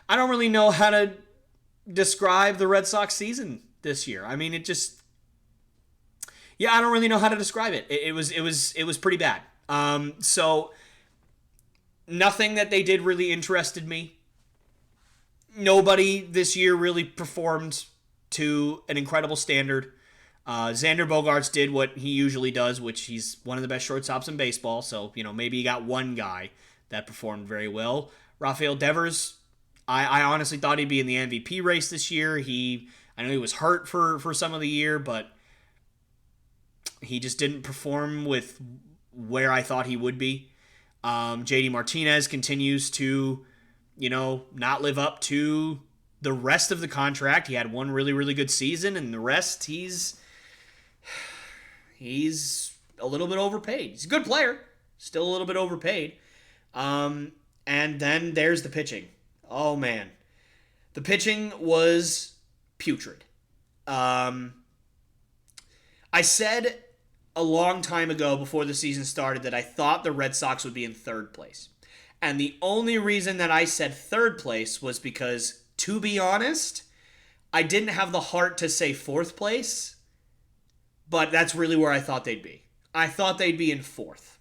I don't really know how to describe the Red Sox season this year. I mean, I don't really know how to describe it. It was pretty bad. So nothing that they did really interested me. Nobody this year really performed to an incredible standard. Xander Bogaerts did what he usually does, which he's one of the best shortstops in baseball. So, maybe you got one guy that performed very well. Rafael Devers, I honestly thought he'd be in the MVP race this year. I know he was hurt for some of the year, but he just didn't perform with where I thought he would be. JD Martinez continues to, not live up to the rest of the contract. He had one really, really good season, and the rest, he's a little bit overpaid. He's a good player, still a little bit overpaid. And then there's the pitching. Oh, man. The pitching was putrid. I said a long time ago before the season started that I thought the Red Sox would be in third place. And the only reason that I said third place was because, to be honest, I didn't have the heart to say fourth place, but that's really where I thought they'd be. I thought they'd be in fourth.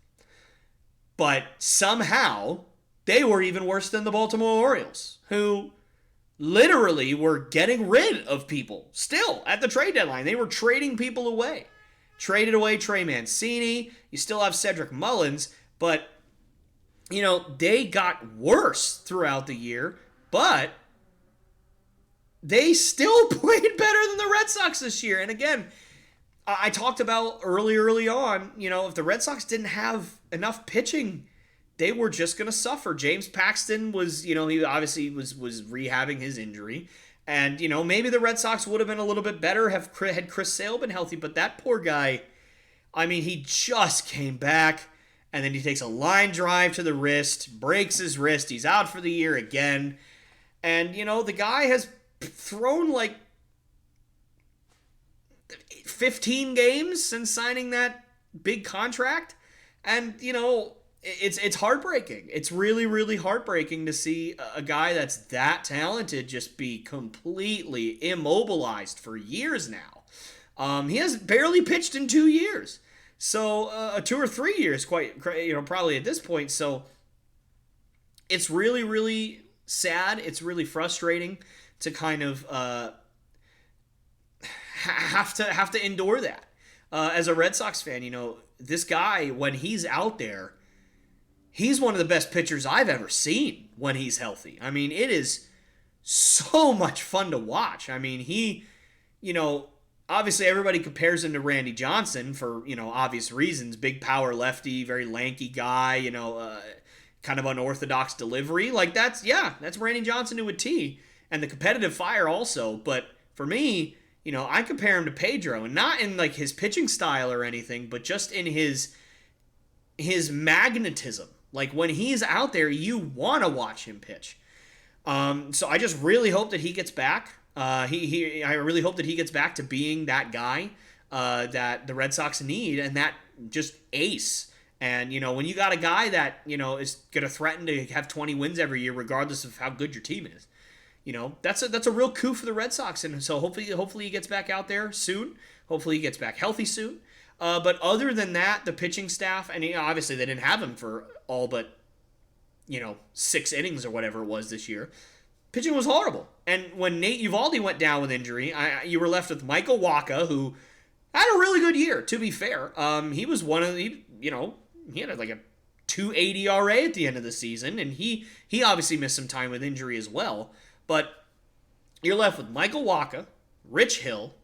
But somehow, they were even worse than the Baltimore Orioles, who literally were getting rid of people still at the trade deadline. They were trading people away. Traded away Trey Mancini. You still have Cedric Mullins, but, they got worse throughout the year, but they still played better than the Red Sox this year. And again, I talked about early on, if the Red Sox didn't have enough pitching, they were just going to suffer. James Paxton was, he obviously was rehabbing his injury. And, maybe the Red Sox would have been a little bit better had Chris Sale been healthy. But that poor guy, I mean, he just came back. And then he takes a line drive to the wrist, breaks his wrist. He's out for the year again. And, the guy has thrown like 15 games since signing that big contract. And, it's heartbreaking. It's really, really heartbreaking to see a guy that's that talented just be completely immobilized for years now. He has barely pitched in 2 years. So, 2 or 3 years, probably at this point. So, it's really, really sad. It's really frustrating to kind of have to endure that. As a Red Sox fan, this guy, when he's out there, he's one of the best pitchers I've ever seen when he's healthy. I mean, it is so much fun to watch. I mean, he, obviously everybody compares him to Randy Johnson for, obvious reasons. Big power lefty, very lanky guy, kind of unorthodox delivery. Like, that's Randy Johnson to a T. And the competitive fire also. But for me, I compare him to Pedro. And not in, like, his pitching style or anything, but just in his magnetism. Like, when he's out there, you want to watch him pitch. So I just really hope that he gets back. I really hope that he gets back to being that guy that the Red Sox need, and that just ace. And, when you got a guy that, is going to threaten to have 20 wins every year, regardless of how good your team is, that's a real coup for the Red Sox. And so hopefully he gets back out there soon. Hopefully he gets back healthy soon. But other than that, the pitching staff, and obviously they didn't have him for all but, 6 innings or whatever it was this year. Pitching was horrible. And when Nate Eovaldi went down with injury, you were left with Michael Wacha, who had a really good year, to be fair. He was one of the, he had like a 2.80 ERA at the end of the season, and he obviously missed some time with injury as well. But you're left with Michael Wacha, Rich Hill.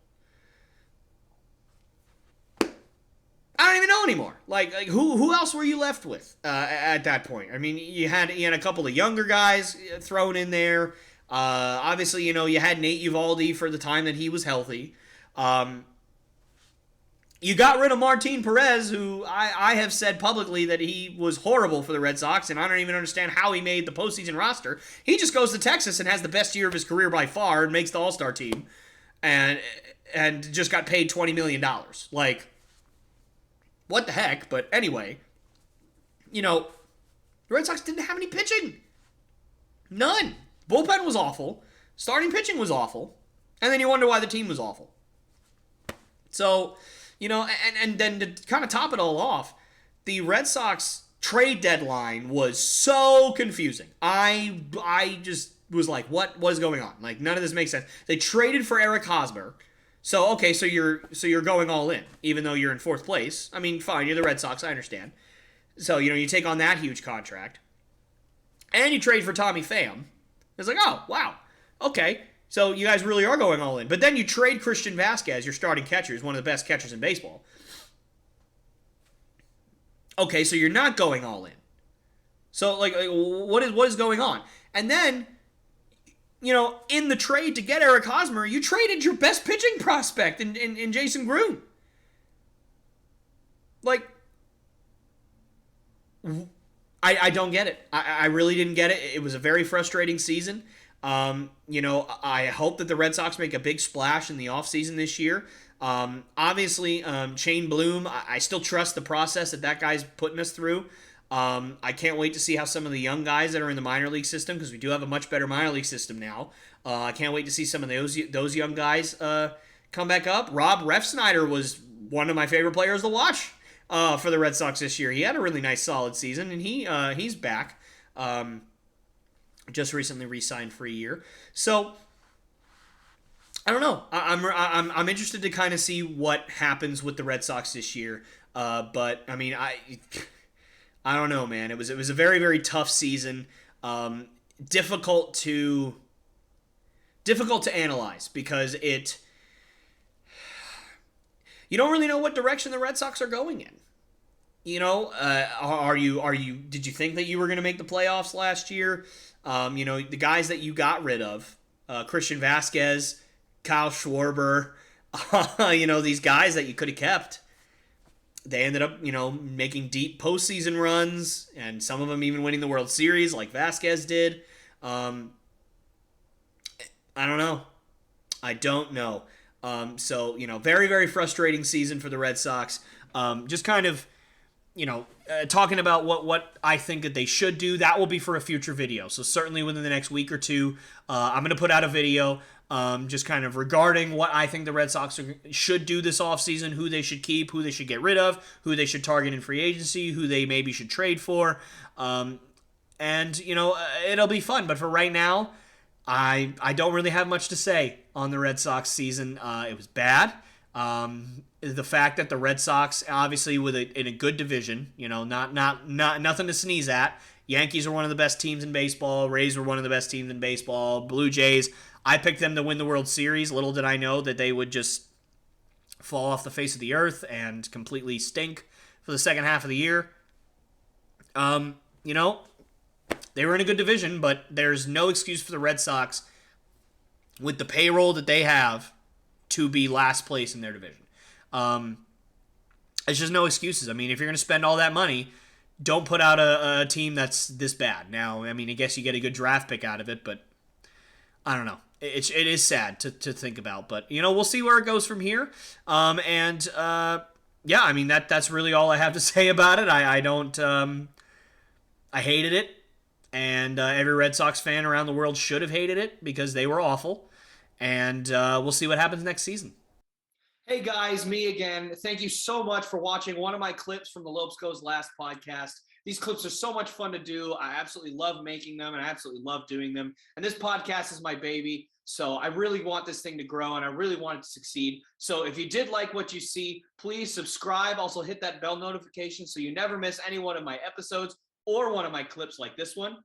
I don't even know anymore. Like who else were you left with at that point? I mean, you had a couple of younger guys thrown in there. Obviously, you had Nate Eovaldi for the time that he was healthy. You got rid of Martin Perez, who I have said publicly that he was horrible for the Red Sox, and I don't even understand how he made the postseason roster. He just goes to Texas and has the best year of his career by far and makes the All-Star team, and just got paid $20 million. Like, what the heck? But anyway, the Red Sox didn't have any pitching. None. Bullpen was awful. Starting pitching was awful. And then you wonder why the team was awful. So, and then to kind of top it all off, the Red Sox trade deadline was so confusing. I just was like, what is going on? Like, none of this makes sense. They traded for Eric Hosmer. So, okay, so you're going all in, even though you're in fourth place. I mean, fine, you're the Red Sox, I understand. So, you take on that huge contract. And you trade for Tommy Pham. It's like, oh, wow. Okay. So you guys really are going all in. But then you trade Christian Vasquez, your starting catcher, who's one of the best catchers in baseball. Okay, so you're not going all in. So, what is going on? And then, in the trade to get Eric Hosmer, you traded your best pitching prospect in Jason Gruen. Like, I don't get it. I really didn't get it. It was a very frustrating season. I hope that the Red Sox make a big splash in the offseason this year. Obviously, Shane Bloom, I still trust the process that guy's putting us through. I can't wait to see how some of the young guys that are in the minor league system, because we do have a much better minor league system now. I can't wait to see some of those young guys come back up. Rob Refsnyder was one of my favorite players to watch for the Red Sox this year. He had a really nice, solid season, and he's back. Just recently re-signed for a year. So I don't know. I'm interested to kind of see what happens with the Red Sox this year. But I mean, I don't know, man. It was a very, very tough season. Difficult to analyze because you don't really know what direction the Red Sox are going in. Did you think that you were going to make the playoffs last year? The guys that you got rid of, Christian Vasquez, Kyle Schwarber, these guys that you could have kept, they ended up, making deep postseason runs, and some of them even winning the World Series like Vasquez did. I don't know. So, very, very frustrating season for the Red Sox. Just kind of, talking about what I think that they should do. That will be for a future video. So certainly within the next week or two, I'm going to put out a video just kind of regarding what I think the Red Sox should do this offseason, who they should keep, who they should get rid of, who they should target in free agency, who they maybe should trade for. It'll be fun. But for right now, I don't really have much to say on the Red Sox season. It was bad. The fact that the Red Sox, obviously in a good division, not nothing to sneeze at. Yankees are one of the best teams in baseball. Rays were one of the best teams in baseball. Blue Jays, I picked them to win the World Series. Little did I know that they would just fall off the face of the earth and completely stink for the second half of the year. They were in a good division, but there's no excuse for the Red Sox with the payroll that they have to be last place in their division. It's just no excuses. I mean, if you're going to spend all that money, don't put out a team that's this bad. Now, I mean, I guess you get a good draft pick out of it, but I don't know. It is sad to think about, but we'll see where it goes from here. I mean that's really all I have to say about it. I hated it, and every Red Sox fan around the world should have hated it because they were awful. And we'll see what happens next season. Hey guys, me again. Thank you so much for watching one of my clips from the Lopes Goes Last podcast. These clips are so much fun to do. I absolutely love making them, and I absolutely love doing them. And this podcast is my baby, so I really want this thing to grow, and I really want it to succeed. So if you did like what you see, please subscribe. Also hit that bell notification so you never miss any one of my episodes or one of my clips like this one.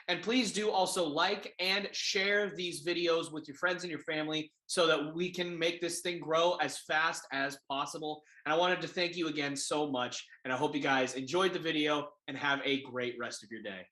And please do also like and share these videos with your friends and your family so that we can make this thing grow as fast as possible. And I wanted to thank you again so much. And I hope you guys enjoyed the video and have a great rest of your day.